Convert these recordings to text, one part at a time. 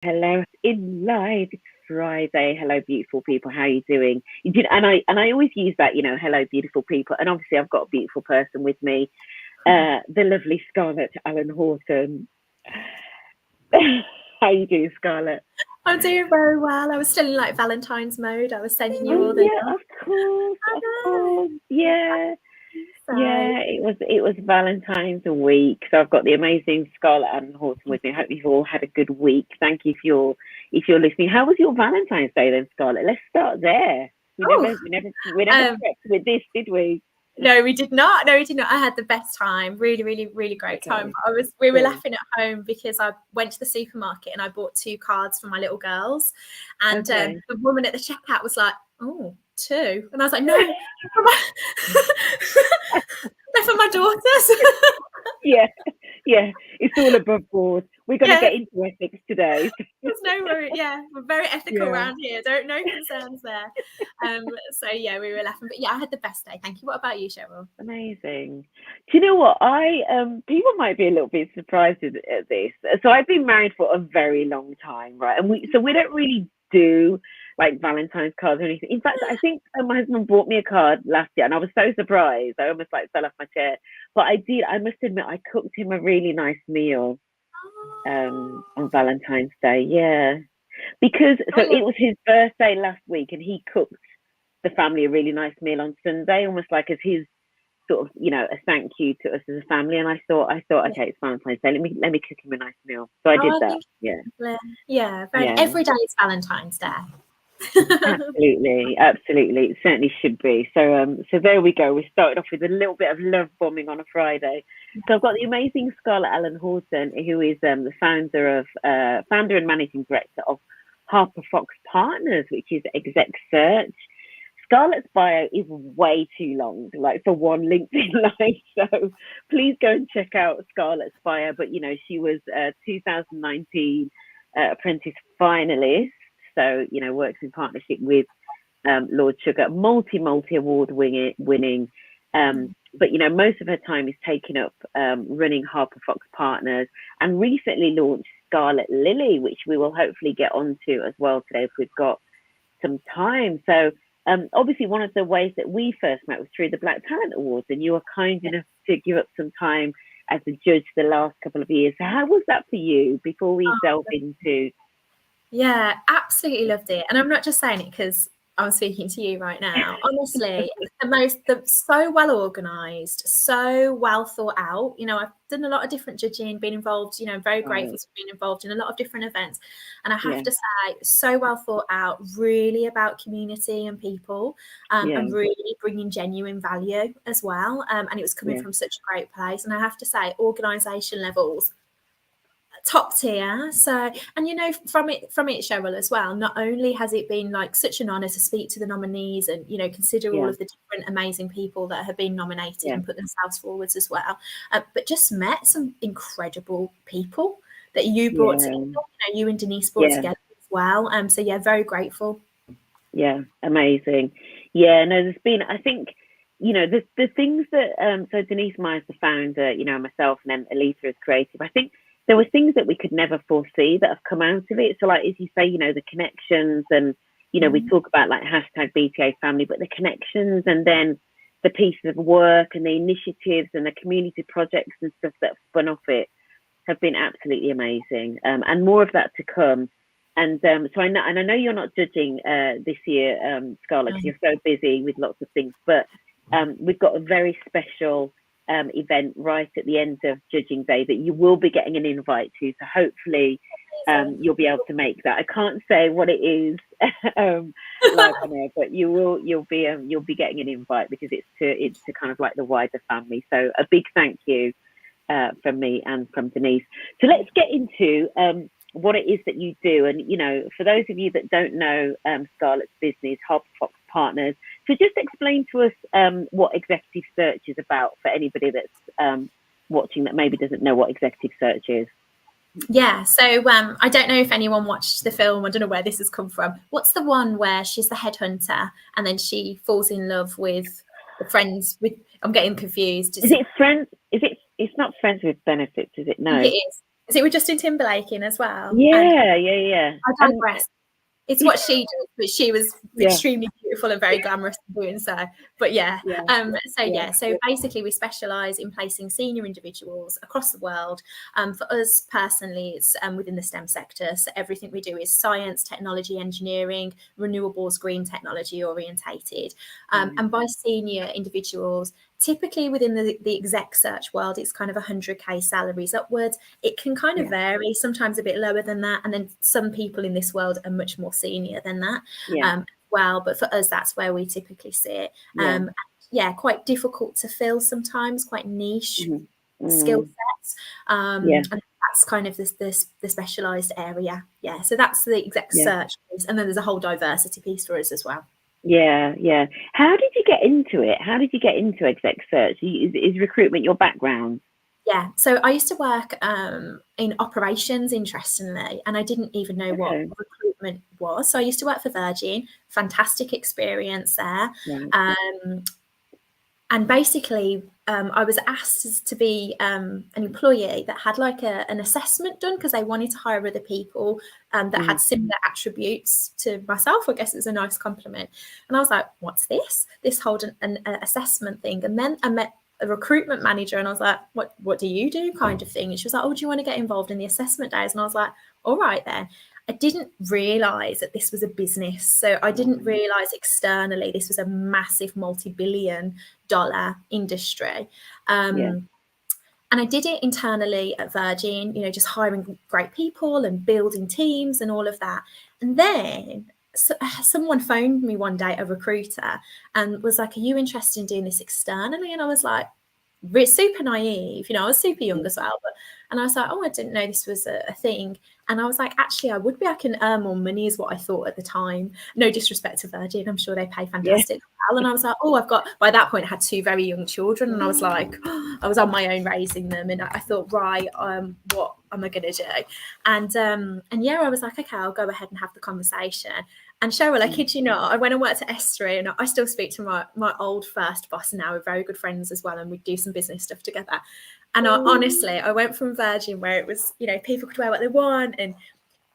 Hello in life. It's Friday. Hello, beautiful people. How are you doing? And I always use that, hello, beautiful people. And obviously, I've got a beautiful person with me, the lovely Scarlett Allen Horton. How you doing, Scarlett? I'm doing very well. I was still in like Valentine's mode. I was sending you all Oh the yeah, love. of course, yeah. So Yeah, it was Valentine's week, so I've got the amazing Scarlett and Horton with me. I hope you've all had a good week. Thank you if you're listening. How was your Valentine's Day then, Scarlett? Let's start there. We oh, never we never um, prepped with this, did we? no, we did not. No, we did not. I had the best time. Really, really, really great time. Okay, We were cool. laughing at home because I went to the supermarket and I bought 2 cards for my little girls, and Okay. the woman at the checkout was like, "Oh, two," and I was like, "No, they're for my, they're for my daughters." Yeah, yeah. It's all above board. We're gonna Yeah, get into ethics today. there's no worry. Yeah, we're very ethical Yeah. around here. Don't no concerns there. So yeah, we were laughing, but yeah, I had the best day. Thank you. What about you, Cheryl? Amazing. Do you know what? I people might be a little bit surprised at this. So I've been married for a very long time, right? And we don't really do like Valentine's cards or anything. In fact, I think my husband bought me a card last year, and I was so surprised. I almost like fell off my chair. But I did. I must admit, I cooked him a really nice meal on Valentine's Day. Yeah, because so Oh, it was his birthday last week, and he cooked the family a really nice meal on Sunday, almost like as his sort of, a thank you to us as a family. And I thought, yeah. okay, it's Valentine's Day. Let me cook him a nice meal. So I did Oh, I that. think Yeah, yeah, very, yeah, every day is Valentine's Day. absolutely, absolutely. It certainly should be. So there we go. We started off with a little bit of love bombing on a Friday. So I've got the amazing Scarlett Allen Horton, who is the founder and managing director of Harper Fox Partners, which is exec search. Scarlett's bio is way too long, like for one LinkedIn live. So please go and check out Scarlett's bio. But she was 2019 Apprentice finalist. So works in partnership with Lord Sugar, multi award winning. But most of her time is taken up running Harper Fox Partners, and recently launched Scarlett Lily, which we will hopefully get onto as well today if we've got some time. So obviously, one of the ways that we first met was through the Black Talent Awards, and you were kind enough to give up some time as a judge the last couple of years. So how was that for you before we delve into? Yeah, absolutely loved it. And I'm not just saying it because I'm speaking to you right now. Honestly, so well organised, so well thought out. I've done a lot of different judging, been involved, very grateful Right, to be involved in a lot of different events. And I have yeah, to say, so well thought out, really about community and people, yeah, and really bringing genuine value as well. And it was coming yeah, from such a great place. And I have to say, organisation levels top tier. So, and from it, Cheryl, as well, not only has it been like such an honor to speak to the nominees and consider all yeah, of the different amazing people that have been nominated yeah, and put themselves forwards as well, but just met some incredible people that you brought together, yeah, you and Denise brought yeah, together as well. So yeah, very grateful. yeah, amazing. Yeah, no, there's been, I think, the things that, so Denise Myers, the founder, myself, and then Elisa is creative. I think there were things that we could never foresee that have come out of it. So, like, as you say, the connections, and, we talk about like hashtag BTA family, but the connections, and then the pieces of work and the initiatives and the community projects and stuff that have spun off it have been absolutely amazing. And more of that to come. And so I know you're not judging this year, Scarlett, because you're so busy with lots of things. But we've got a very special event right at the end of Judging Day that you will be getting an invite to. So hopefully you'll be able to make that. I can't say what it is live on air, but you'll be getting an invite because it's to kind of like the wider family. So a big thank you from me and from Denise. So let's get into what it is that you do. And, for those of you that don't know Scarlett's business, Harper Fox Partners, so just explain to us what executive search is about for anybody that's watching that maybe doesn't know what executive search is. Yeah, so I don't know if anyone watched the film. I don't know where this has come from. What's the one where she's the headhunter and then she falls in love with the friends I'm getting confused. Is it friends? It's not Friends with Benefits, is it? I think No. it is. Is it with Justin Timberlake in as well? Yeah. I digress. It's what she did, but she was extremely beautiful and very glamorous in doing so. But so basically we specialise in placing senior individuals across the world. For us personally, it's within the STEM sector. So everything we do is science, technology, engineering, renewables, green technology orientated. And by senior individuals, typically within the exec search world, it's kind of 100k salaries upwards. It can kind of vary, sometimes a bit lower than that, and then some people in this world are much more senior than that well, but for us that's where we typically sit. Quite difficult to fill sometimes, quite niche skill sets, and that's kind of the specialized area. So that's the exec search piece, and then there's a whole diversity piece for us as well. How did you get into it? How did you get into exec search? Is recruitment your background? So I used to work in operations, interestingly, and I didn't even know what recruitment was. So I used to work for Virgin, fantastic experience there. And basically, I was asked to be an employee that had like an assessment done because they wanted to hire other people that had similar attributes to myself. I guess it was a nice compliment. And I was like, what's this? This whole an assessment thing. And then I met a recruitment manager and I was like, what do you do, kind of thing? And she was like, oh, do you want to get involved in the assessment days? And I was like, all right then. I didn't realise that this was a business. So I didn't realise externally this was a massive multi-billion-dollar industry. And I did it internally at Virgin, just hiring great people and building teams and all of that. And then someone phoned me one day, a recruiter, and was like, are you interested in doing this externally? And I was like, super naive, I was super young as well, and I was like, oh, I didn't know this was a thing. And I was like, actually, I would be, I can earn more money is what I thought at the time. No disrespect to Virgin, I'm sure they pay fantastic well. And I was like, oh, by that point I had 2 very young children, and I was like, I was on my own raising them, and I thought, right, what am I gonna do? And I was like, okay, I'll go ahead and have the conversation. And Cheryl, I kid you not, I went and worked at S3, and I still speak to my old first boss now. We're very good friends as well, and we do some business stuff together. And honestly, I went from Virgin, where it was, people could wear what they want, and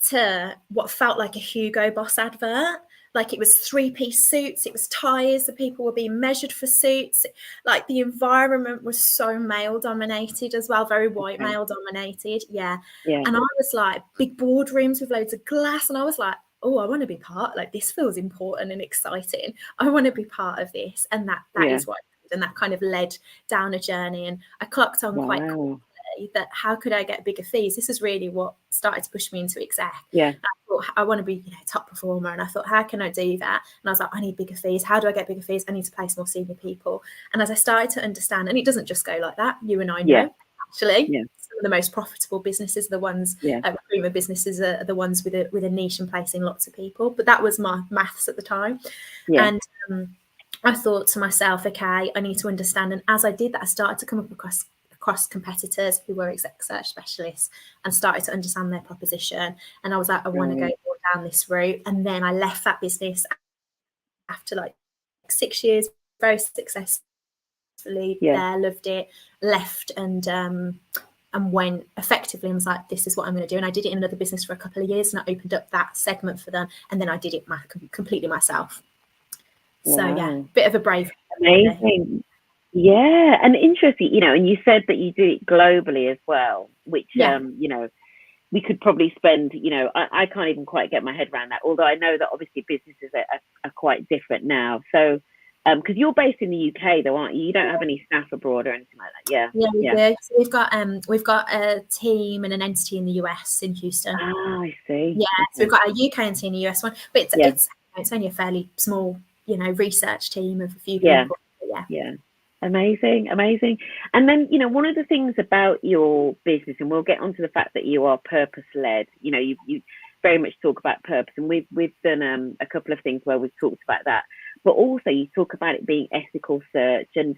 to what felt like a Hugo Boss advert. Like, it was 3-piece suits, it was ties, the people were being measured for suits. Like, the environment was so male dominated as well, very white male dominated. And I was like, big boardrooms with loads of glass, and I was like, oh, I want to be part, like, this feels important and exciting. I want to be part of this. And that is what, and that kind of led down a journey. And I clocked on quite quickly that how could I get bigger fees? This is really what started to push me into exec. I thought, I want to be top performer, and I thought, how can I do that? And I was like, I need bigger fees. How do I get bigger fees? I need to place more senior people. And as I started to understand, and it doesn't just go like that, you and I know, actually, some of the most profitable businesses are the ones, recruitment businesses are the ones with a niche and placing lots of people. But that was my maths at the time. And I thought to myself, okay, I need to understand. And as I did that, I started to come up across competitors who were exec search specialists and started to understand their proposition. And I was like, I want to go more down this route. And then I left that business after like 6 years, very successfully there, loved it, left and went effectively and was like, this is what I'm going to do. And I did it in another business for a couple of years, and I opened up that segment for them. And then I did it completely myself. So bit of a brave. Amazing. Yeah, and interesting, and you said that you do it globally as well, which, we could probably spend, I can't even quite get my head around that, although I know that obviously businesses are quite different now. So, because you're based in the UK though, aren't you? You don't have any staff abroad or anything like that. We do. So we've got a team and an entity in the US in Houston. Oh, I see. So we've got a UK entity and a US one, but it's only a fairly small, research team of a few people. Amazing. And then, one of the things about your business, and we'll get onto the fact that you are purpose-led, you very much talk about purpose, and we've done a couple of things where we've talked about that, but also you talk about it being ethical search. And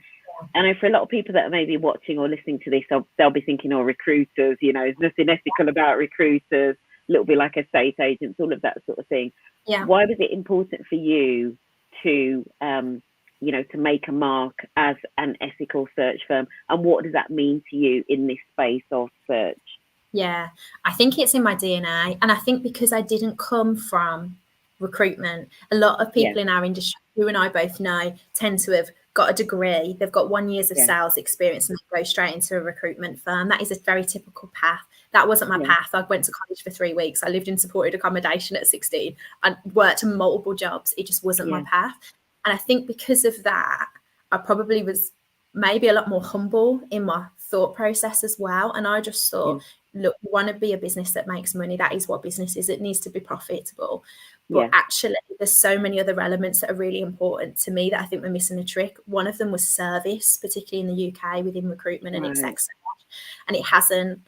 I know for a lot of people that are maybe watching or listening to this, they'll be thinking, recruiters, there's nothing ethical about recruiters, a little bit like estate agents, all of that sort of thing. Why was it important for you to to make a mark as an ethical search firm, and what does that mean to you in this space of search? Yeah, I think it's in my DNA. And I think because I didn't come from recruitment, a lot of Yeah, people in our industry, you and I both know, tend to have got a degree, they've got 1 year of yeah, sales experience and they go straight into a recruitment firm. That is a very typical path. That wasn't my yeah, path. I went to college for 3 weeks. I lived in supported accommodation at 16 and worked multiple jobs. It just wasn't my yeah, path. And I think because of that, I probably was maybe a lot more humble in my thought process as well. And I just yeah, thought, look, you want to be a business that makes money. That is what business is. It needs to be profitable. But yeah, actually, there's so many other elements that are really important to me that I think we're missing a trick. One of them was service, particularly in the UK within recruitment and right, exec search. And it hasn't,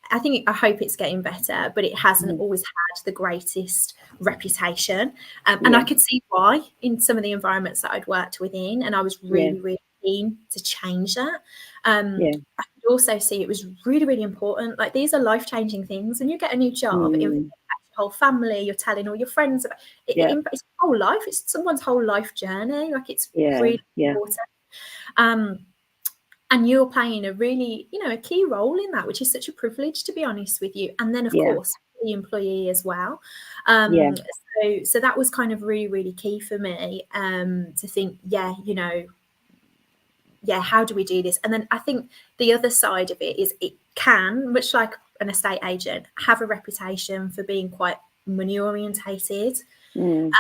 I hope it's getting better, but it hasn't always had the greatest reputation. And I yeah, could see why in some of the environments that I'd worked within. And I was yeah, really, really keen to change that. yeah, I could also see it was really, really important. Like these are life-changing things. And you get a new job, it impacts your whole family, you're telling all your friends about it, yeah, it impacts your whole life. It's someone's whole life journey. Like it's yeah, really yeah, important. And you're playing a really, a key role in that, which is such a privilege, to be honest with you. And then, of yeah, course, the employee as well. yeah, So that was kind of really, really key for me to think, how do we do this? And then I think the other side of it is it can, much like an estate agent, have a reputation for being quite money orientated mm,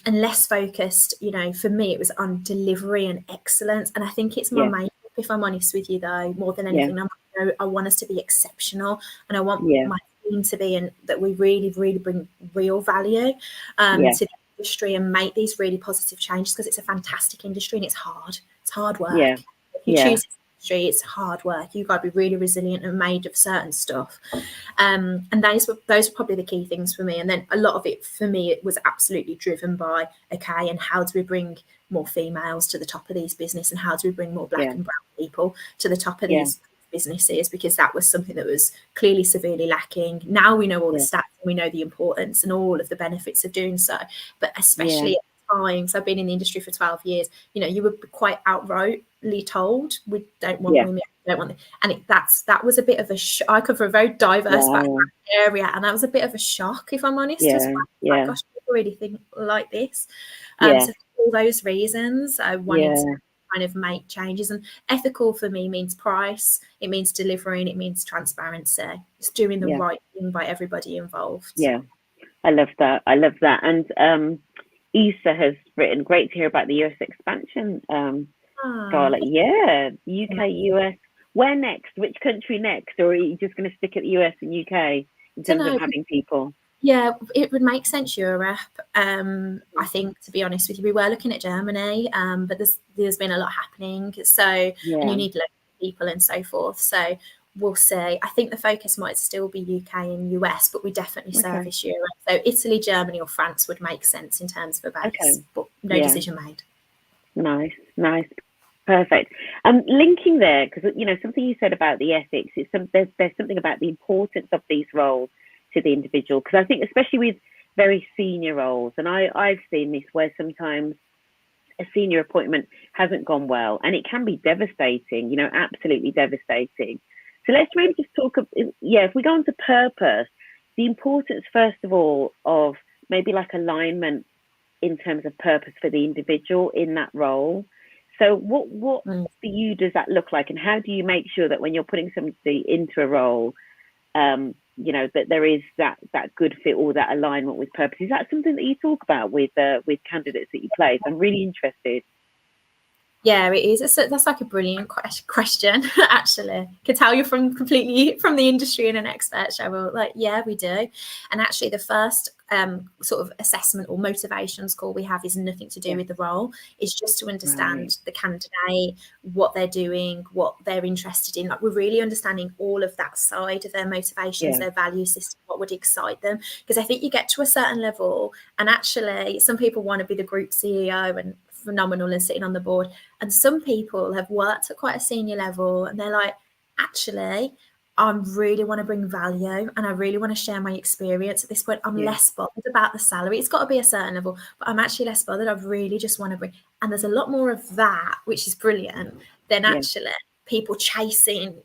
and less focused. For me, it was on delivery and excellence. And I think it's my yeah, makeup, if I'm honest with you, though, more than yeah, anything. I want us to be exceptional, and I want yeah, my team to be in that we really, really bring real value yeah, to the industry and make these really positive changes because it's a fantastic industry and it's hard. It's hard yeah, work. If you yeah, choose this industry, it's hard work. You've got to be really resilient and made of certain stuff. And those were probably the key things for me. And then a lot of it for me, it was absolutely driven by, okay, and how do we bring more females to the top of these business, and how do we bring more black yeah, and brown people to the top of yeah, these businesses, because that was something that was clearly severely lacking. Now we know all the yeah, stats and we know the importance and all of the benefits of doing so, but yeah, especially at times, I've been in the industry for 12 years, you were quite outrightly told, we don't want yeah, women, we don't want them. And that was a bit of a I come from a very diverse background wow, area, and that was a bit of a shock, if I'm honest, as yeah, well. Like, yeah, gosh, people really think like this. yeah, So for all those reasons, I wanted to yeah, kind of make changes. And ethical for me means price, it means delivering, it means transparency. It's doing the yeah, right thing by everybody involved. yeah. I love that. I love that. And Issa has written, great to hear about the US expansion, Ah, Scarlett. Yeah, UK, US. Where next? Which country next? Or are you just going to stick at the US and UK in don't terms of know. having people? Yeah, it would make sense Europe. I think, to be honest with you, we were looking at Germany, but there's been a lot happening. So, and Yeah, you need local people and so forth. So we'll see. I think the focus might still be UK and US, but we definitely okay, service Europe. So Italy, Germany, or France would make sense in terms of a base, okay. but no Yeah, decision made. nice, nice. Perfect. Linking there, because something you said about the ethics, there's something about the importance of these roles to the individual. Because I think, especially with very senior roles, and I've seen this where sometimes a senior appointment hasn't gone well, and it can be devastating. Absolutely devastating. So let's maybe just talk. If we go on to purpose, the importance first of all of maybe like alignment in terms of purpose for the individual in that role. So what for you does that look like, and how do you make sure that when you're putting somebody into a role, that there is that good fit or that alignment with purpose? Is that something that you talk about with candidates that you place? I'm really interested. Yeah, it is. That's like a brilliant question, actually. Could tell you're completely from the industry and an expert, Cheryl. Like, yeah, we do. And actually, the first sort of assessment or motivation score we have is nothing to do Yeah. with the role. It's just to Right. understand the candidate, what they're doing, what they're interested in. Like, we're really understanding all of that side of their motivations, Yeah. their value system, what would excite them. Because I think you get to a certain level, and actually, some people want to be the group CEO and phenomenal and sitting on the board. And some people have worked at quite a senior level and they're like, actually, I really want to bring value and I really want to share my experience at this point. I'm Yeah. less bothered about the salary. It's got to be a certain level, but I'm actually less bothered. I really just want to bring, and there's a lot more of that, which is brilliant, than Yeah. actually people chasing,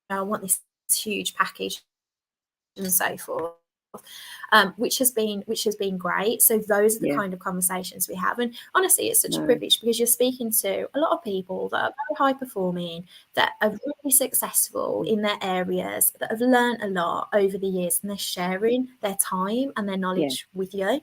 I want this huge package and so forth. Which has been great. So those are the kind of conversations we have, and honestly, it's such a privilege because you're speaking to a lot of people that are very high performing, that are really successful in their areas, that have learned a lot over the years, and they're sharing their time and their knowledge with you.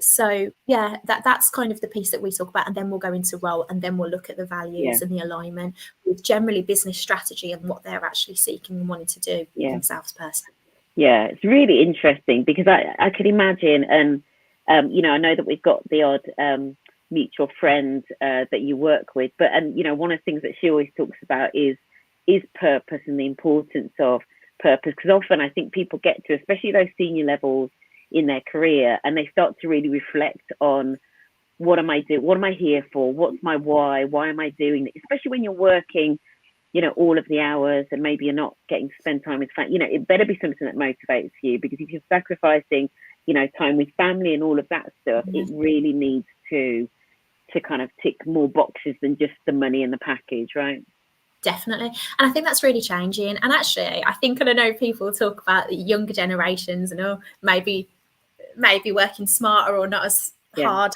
So yeah, that's kind of the piece that we talk about, and then we'll go into role, and then we'll look at the values and the alignment with generally business strategy and what they're actually seeking and wanting to do themselves personally. Yeah, it's really interesting because I could imagine, and you know, I know that we've got the odd mutual friend that you work with, but you know, one of the things that she always talks about is purpose and the importance of purpose, because often I think people get to, especially those senior levels in their career, and they start to really reflect on what am I doing, what am I here for, what's my why am I doing it, especially when you're working, you know, all of the hours, and maybe you're not getting to spend time with family. You know, it better be something that motivates you, because if you're sacrificing, you know, time with family and all of that stuff, it really needs to kind of tick more boxes than just the money in the package, right? Definitely. And I think that's really changing. And actually, I think, and I know people talk about the younger generations and maybe working smarter or not as hard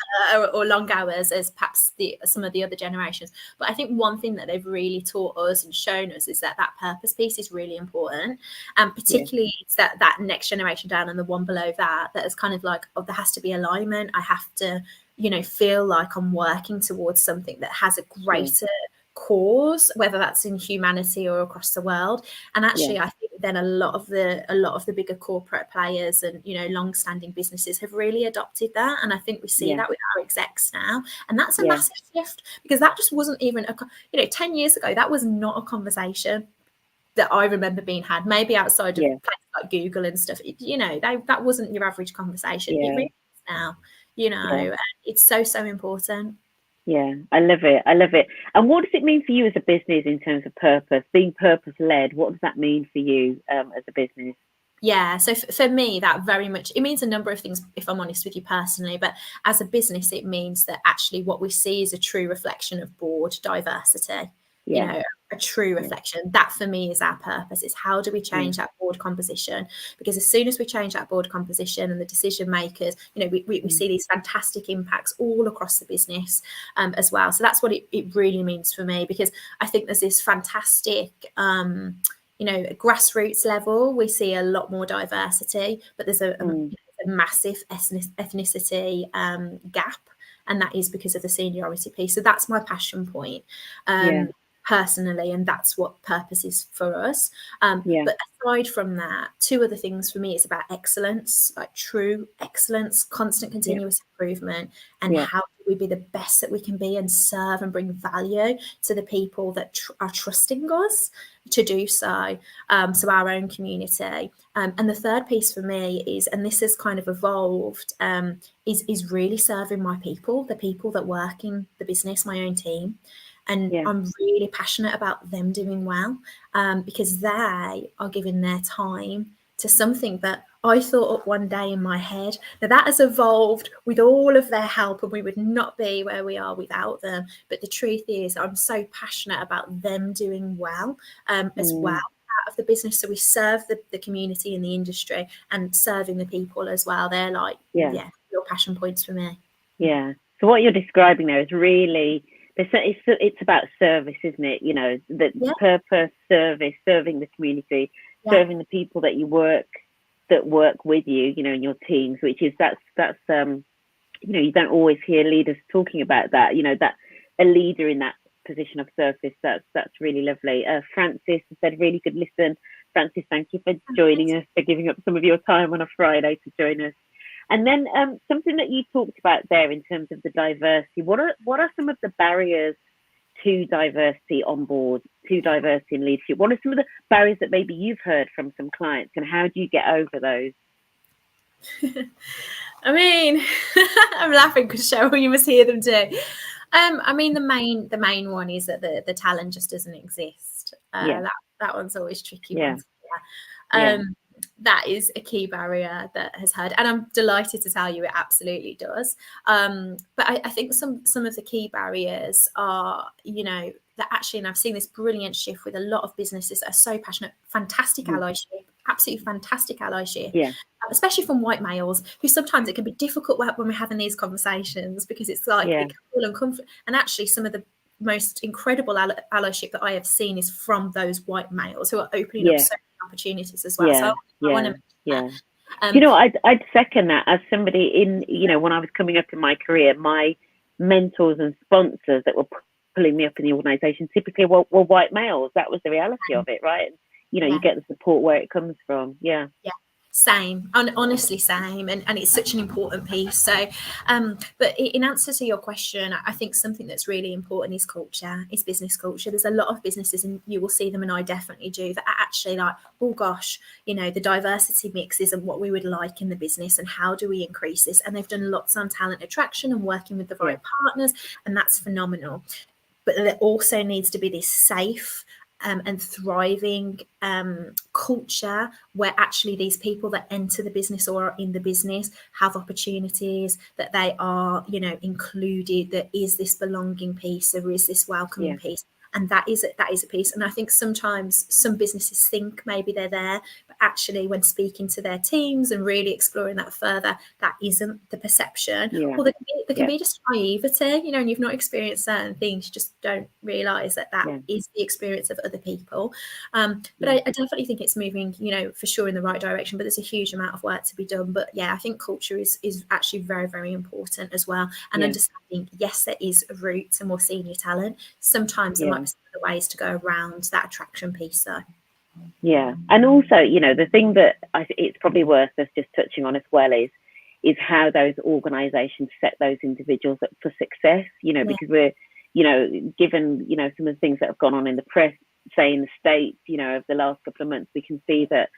or long hours as perhaps some of the other generations. But I think one thing that they've really taught us and shown us is that purpose piece is really important. And particularly it's that next generation down and the one below that is kind of like, oh, there has to be alignment. I have to, you know, feel like I'm working towards something that has a greater cause, whether that's in humanity or across the world. And actually I think then a lot of the bigger corporate players and, you know, long-standing businesses have really adopted that, and I think we see that with our execs now, and that's a massive shift, because that just wasn't even 10 years ago that was not a conversation that I remember being had, maybe outside of places like Google and stuff. You know, that wasn't your average conversation. It really is now, you know, and it's so important. Yeah, I love it. And what does it mean for you as a business in terms of purpose, being purpose-led? What does that mean for you as a business? Yeah, so for me, that very much, it means a number of things, if I'm honest with you personally, but as a business, it means that actually what we see is a true reflection of board diversity, you know, a true reflection. That for me is our purpose. Is how do we change that board composition? Because as soon as we change that board composition and the decision makers, you know, we see these fantastic impacts all across the business as well. So that's what it really means for me, because I think there's this fantastic you know, grassroots level, we see a lot more diversity, but there's a massive ethnicity gap, and that is because of the seniority piece. So that's my passion point personally, and that's what purpose is for us. But aside from that, two other things for me is about excellence, like true excellence, constant continuous improvement, and how do we be the best that we can be and serve and bring value to the people that are trusting us to do so, so our own community. And the third piece for me is, and this has kind of evolved, is really serving my people, the people that work in the business, my own team. And I'm really passionate about them doing well, because they are giving their time to something that I thought up one day in my head. Now that has evolved with all of their help, and we would not be where we are without them. But the truth is, I'm so passionate about them doing well as well out of the business. So we serve the community and the industry, and serving the people as well. They're like, real passion points for me. Yeah. So what you're describing there is really, it's about service, isn't it? You know, the purpose, service, serving the community, serving the people that work with you, you know, in your teams, which is that's you know, you don't always hear leaders talking about that, you know, that a leader in that position of service. That's really lovely. Francis said, really good listen. Francis, thank you for joining us, for giving up some of your time on a Friday to join us. And then something that you talked about there in terms of the diversity, what are some of the barriers to diversity on board, to diversity in leadership? What are some of the barriers that maybe you've heard from some clients, and how do you get over those? I mean, I'm laughing because Cheryl, you must hear them too. I mean, the main one is that the talent just doesn't exist. That one's always tricky. That is a key barrier that has heard, and I'm delighted to tell you it absolutely does. But I think some of the key barriers are, you know, that actually, and I've seen this brilliant shift with a lot of businesses that are so passionate, fantastic allyship, absolutely fantastic allyship, especially from white males, who sometimes it can be difficult when we're having these conversations, because it's like it can feel uncomfortable. And actually, some of the most incredible allyship that I have seen is from those white males who are opening up so many opportunities as well. So I want to mention that. You know, I'd second that. As somebody in, you know, when I was coming up in my career, my mentors and sponsors that were pulling me up in the organisation typically were white males. That was the reality of it, right? You know, you get the support where it comes from. Yeah. Same, honestly same, and it's such an important piece. So but in answer to your question, I think something that's really important is culture, is business culture. There's a lot of businesses, and you will see them, and I definitely do, that are actually like, oh gosh, you know, the diversity mix isn't what we would like in the business, and how do we increase this? And they've done lots on talent attraction and working with the right partners, and that's phenomenal. But there also needs to be this safe and thriving culture where actually these people that enter the business or are in the business have opportunities, that they are, you know, included, there is this belonging piece, there is this welcoming piece. And that is a piece. And I think sometimes some businesses think maybe they're there, but actually when speaking to their teams and really exploring that further, that isn't the perception. Or there can be just naivety, you know, and you've not experienced certain things, you just don't realise that is the experience of other people. But I definitely think it's moving, you know, for sure in the right direction, but there's a huge amount of work to be done. But I think culture is actually very, very important as well. And understanding, yes, there is a route to more senior talent. Sometimes there might be other ways to go around that attraction piece though. Yeah, and also, you know, the thing that it's probably worth us just touching on as well is how those organisations set those individuals up for success, you know, because we're, you know, given, you know, some of the things that have gone on in the press, say in the States, you know, over the last couple of months, we can see that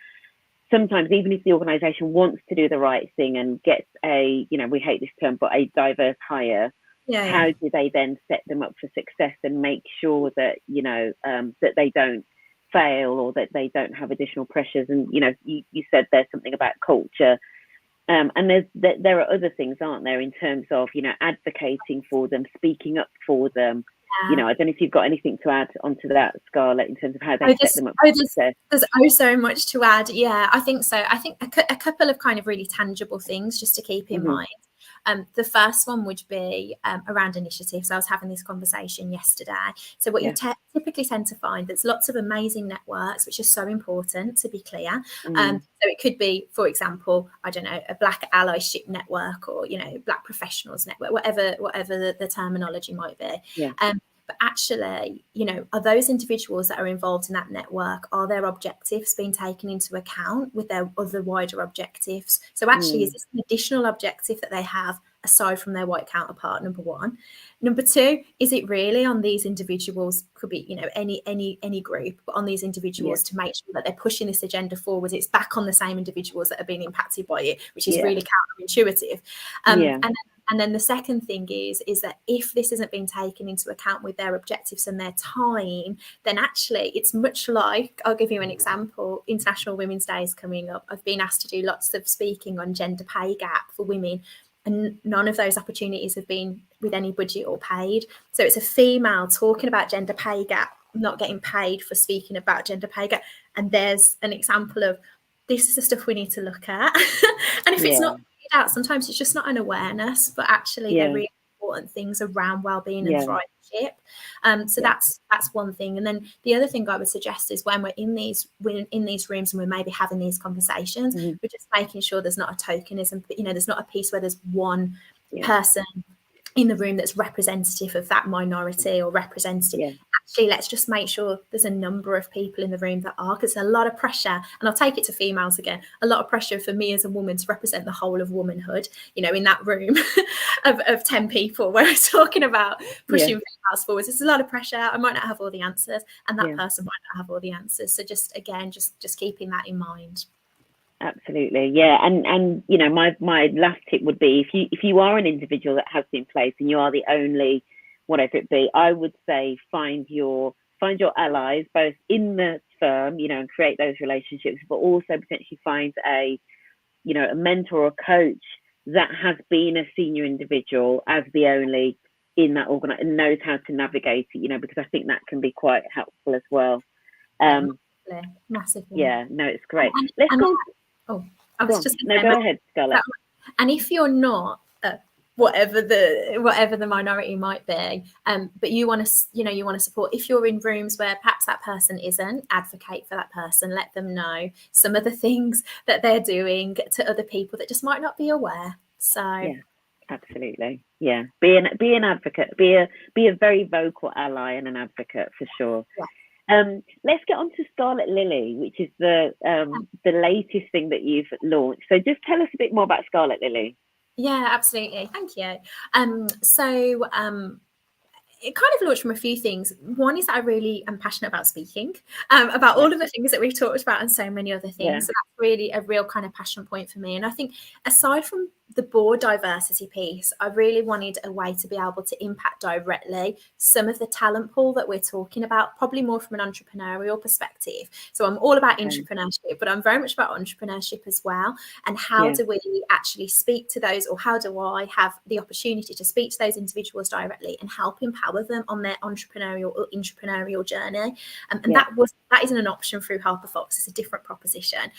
sometimes even if the organisation wants to do the right thing and gets a, you know, we hate this term, but a diverse hire, how do they then set them up for success and make sure that, you know, that they don't fail or that they don't have additional pressures? And, you know, you said there's something about culture. And there are other things, aren't there, in terms of, you know, advocating for them, speaking up for them. You know, I don't know if you've got anything to add onto that, Scarlett, in terms of how they set them up for success. There's so much to add. Yeah, I think so. I think a couple of kind of really tangible things just to keep in mind. The first one would be around initiatives. I was having this conversation yesterday. So what you typically tend to find, there's lots of amazing networks, which are so important, to be clear. So it could be, for example, I don't know, a Black allyship network, or, you know, Black professionals network, whatever the terminology might be. But actually, you know, are those individuals that are involved in that network, are their objectives being taken into account with their other wider objectives? So actually, is this an additional objective that they have aside from their white counterpart, number one? Number two, is it really on these individuals, could be, you know, any group, but on these individuals to make sure that they're pushing this agenda forward? It's back on the same individuals that are being impacted by it, which is really counterintuitive. And then the second thing is that if this isn't being taken into account with their objectives and their time, then actually it's much like, I'll give you an example, International Women's Day is coming up. I've been asked to do lots of speaking on gender pay gap for women, and none of those opportunities have been with any budget or paid. So it's a female talking about gender pay gap, not getting paid for speaking about gender pay gap. And there's an example of, this is the stuff we need to look at. And if it's not out, sometimes it's just not an awareness, but actually they're really important things around well-being and thrivership. So that's one thing. And then the other thing I would suggest is when we're in these rooms and we're maybe having these conversations, we're just making sure there's not a tokenism, you know, there's not a piece where there's one person in the room that's representative of that minority or representative. Actually, let's just make sure there's a number of people in the room that are, because there's a lot of pressure, and I'll take it to females again, a lot of pressure for me as a woman to represent the whole of womanhood, you know, in that room of 10 people where we're talking about pushing females forwards. There's a lot of pressure. I might not have all the answers, and that person might not have all the answers. So just keeping that in mind. Absolutely, and you know, my last tip would be, if you are an individual that has been placed and you are the only whatever it be, I would say find your allies both in the firm, you know, and create those relationships, but also potentially find a mentor or coach that has been a senior individual as the only in that and knows how to navigate it, you know, because I think that can be quite helpful as well. Massively. Yeah, no, it's great. Let's go. Oh, I was just no, go ahead, Scarlett. And if you're not whatever the minority might be, but you want to support, if you're in rooms where perhaps that person isn't, advocate for that person, let them know some of the things that they're doing to other people that just might not be aware. So yeah, absolutely, yeah, be an advocate, be a very vocal ally and an advocate for sure. Let's get on to Scarlett Lily, which is the latest thing that you've launched. So just tell us a bit more about Scarlett Lily. Yeah, absolutely. Thank you. So it kind of launched from a few things. One is that I really am passionate about speaking, about all of the things that we've talked about and so many other things. Yeah. So that's really a real kind of passion point for me. And I think aside from the board diversity piece, I really wanted a way to be able to impact directly some of the talent pool that we're talking about, probably more from an entrepreneurial perspective. So I'm all about entrepreneurship, but I'm very much about entrepreneurship as well. And how do we actually speak to those, or how do I have the opportunity to speak to those individuals directly and help empower them on their entrepreneurial journey? And that isn't an option through Harper Fox. It's a different proposition.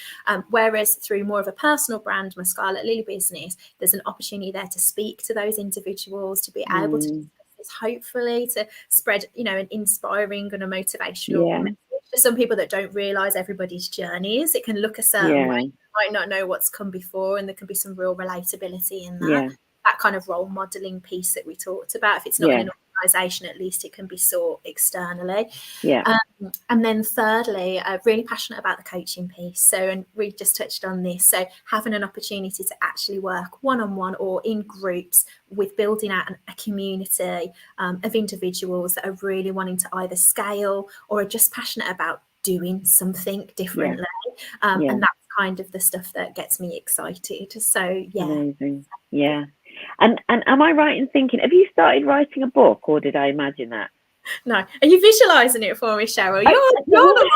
Whereas through more of a personal brand, my Scarlett Lily business, there's an opportunity there to speak to those individuals, to be able to discuss this, hopefully to spread, an inspiring and a motivational message to some people that don't realise everybody's journeys. It can look a certain way, you might not know what's come before, and there can be some real relatability in that. That kind of role modelling piece that we talked about. If it's not in an organisation, at least it can be sought externally. And then thirdly, really passionate about the coaching piece. So, and we just touched on this. So having an opportunity to actually work one-on-one or in groups with building out a community of individuals that are really wanting to either scale or are just passionate about doing something differently. And that's kind of the stuff that gets me excited. So amazing. And am I right in thinking, have you started writing a book, or did I imagine that? No. Are you visualizing it for me, Cheryl? You're the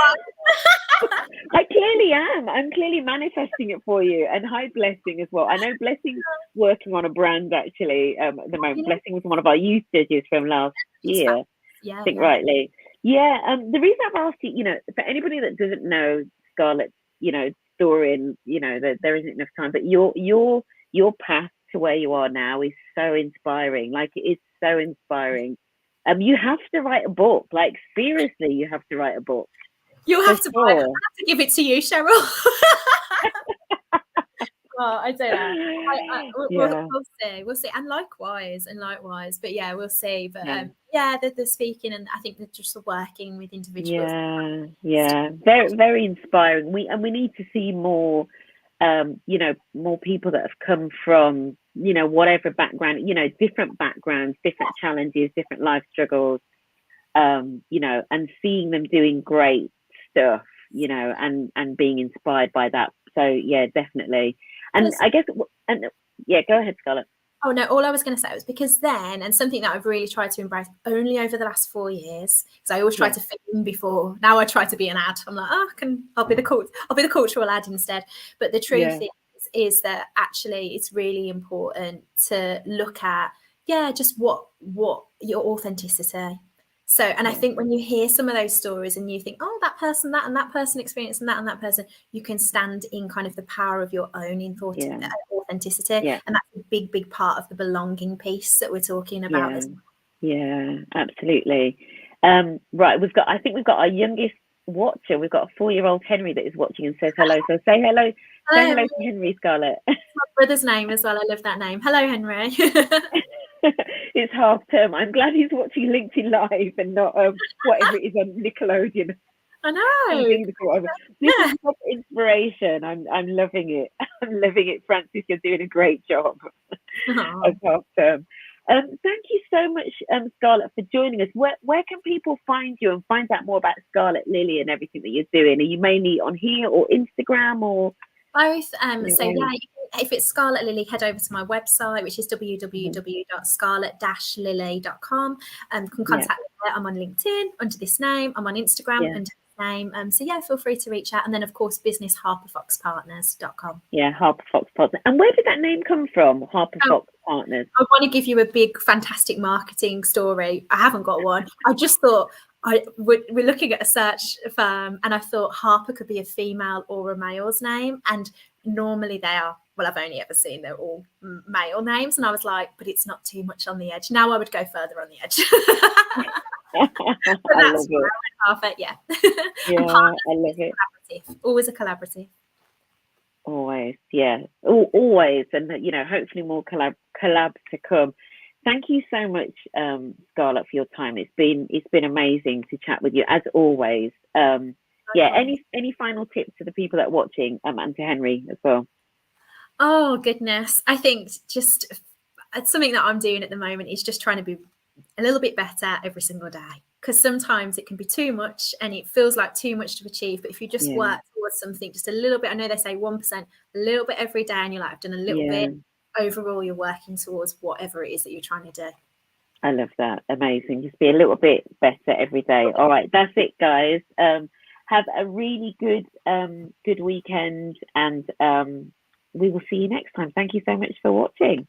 one. I clearly am. I'm clearly manifesting it for you. And hi, Blessing, as well. I know Blessing's working on a brand, actually, at the moment. Blessing was one of our youth judges from last year, I think rightly. The reason I've asked you, for anybody that doesn't know Scarlett's, story, and, there isn't enough time, but your path to where you are now is so inspiring. Like, it is so inspiring. You have to write a book. Like, seriously, you have to write a book. You'll have to buy it. I'll have to give it to you, Cheryl. Well, I don't know. We'll see. And likewise. But we'll see. But the speaking, and I think they're just working with individuals. Very, very inspiring. We need to see more, more people that have come from, whatever background, different backgrounds, different challenges, different life struggles, and seeing them doing great stuff, and being inspired by that. So definitely. And I guess, go ahead, Scarlett. Oh no, all I was going to say was because then, and something that I've really tried to embrace only over the last 4 years, because I always tried to fit in before. Now I try to be an ad. I'm like, I'll be the cultural ad instead. But the truth is that actually it's really important to look at, just what your authenticity. So, and I think when you hear some of those stories and you think, oh, that person, that, and that person experienced, and that person, you can stand in kind of the power of your own authenticity. And that's a big, big part of the belonging piece that we're talking about as well. Yeah, absolutely. Right, I think we've got our youngest watcher. We've got a 4-year-old Henry that is watching and says hello. So say hello. Say hello to Henry, Scarlett. My brother's name as well. I love that name. Hello, Henry. It's half term. I'm glad he's watching LinkedIn Live and not whatever it is on Nickelodeon. I know. This is top inspiration. I'm loving it. I'm loving it, Francis. You're doing a great job of half term. Thank you so much, Scarlett, for joining us. Where can people find you and find out more about Scarlett Lily and everything that you're doing? Are you mainly on here or Instagram or? Both. If it's Scarlett Lily, head over to my website, which is www.scarlett-lily.com. Can contact me there. I'm on LinkedIn under this name. I'm on Instagram under the name. So yeah, feel free to reach out. And then of course, business harperfoxpartners.com. Yeah, Harper Fox Partners. And where did that name come from? Harper Fox Partners. I want to give you a big, fantastic marketing story. I haven't got one. I just thought we're looking at a search firm, and I thought Harper could be a female or a male's name. And normally they are, well, I've only ever seen they're all male names. And I was like, but it's not too much on the edge. Now I would go further on the edge. I love it. Harper, yeah. Yeah, I love it. Always a collaborative. Always, yeah, always, and hopefully more collabs to come. Thank you so much, Scarlett, for your time. It's been amazing to chat with you as always. Yeah, any final tips to the people that are watching, and to Henry as well? Oh goodness, I think just something that I'm doing at the moment is just trying to be a little bit better every single day. Because sometimes it can be too much and it feels like too much to achieve. But if you just work towards something just a little bit, I know they say 1%, a little bit every day, and you're like, I've done a little bit. Overall, you're working towards whatever it is that you're trying to do. I love that. Amazing. Just be a little bit better every day. All right, that's it, guys. Have a really good weekend, and we will see you next time. Thank you so much for watching.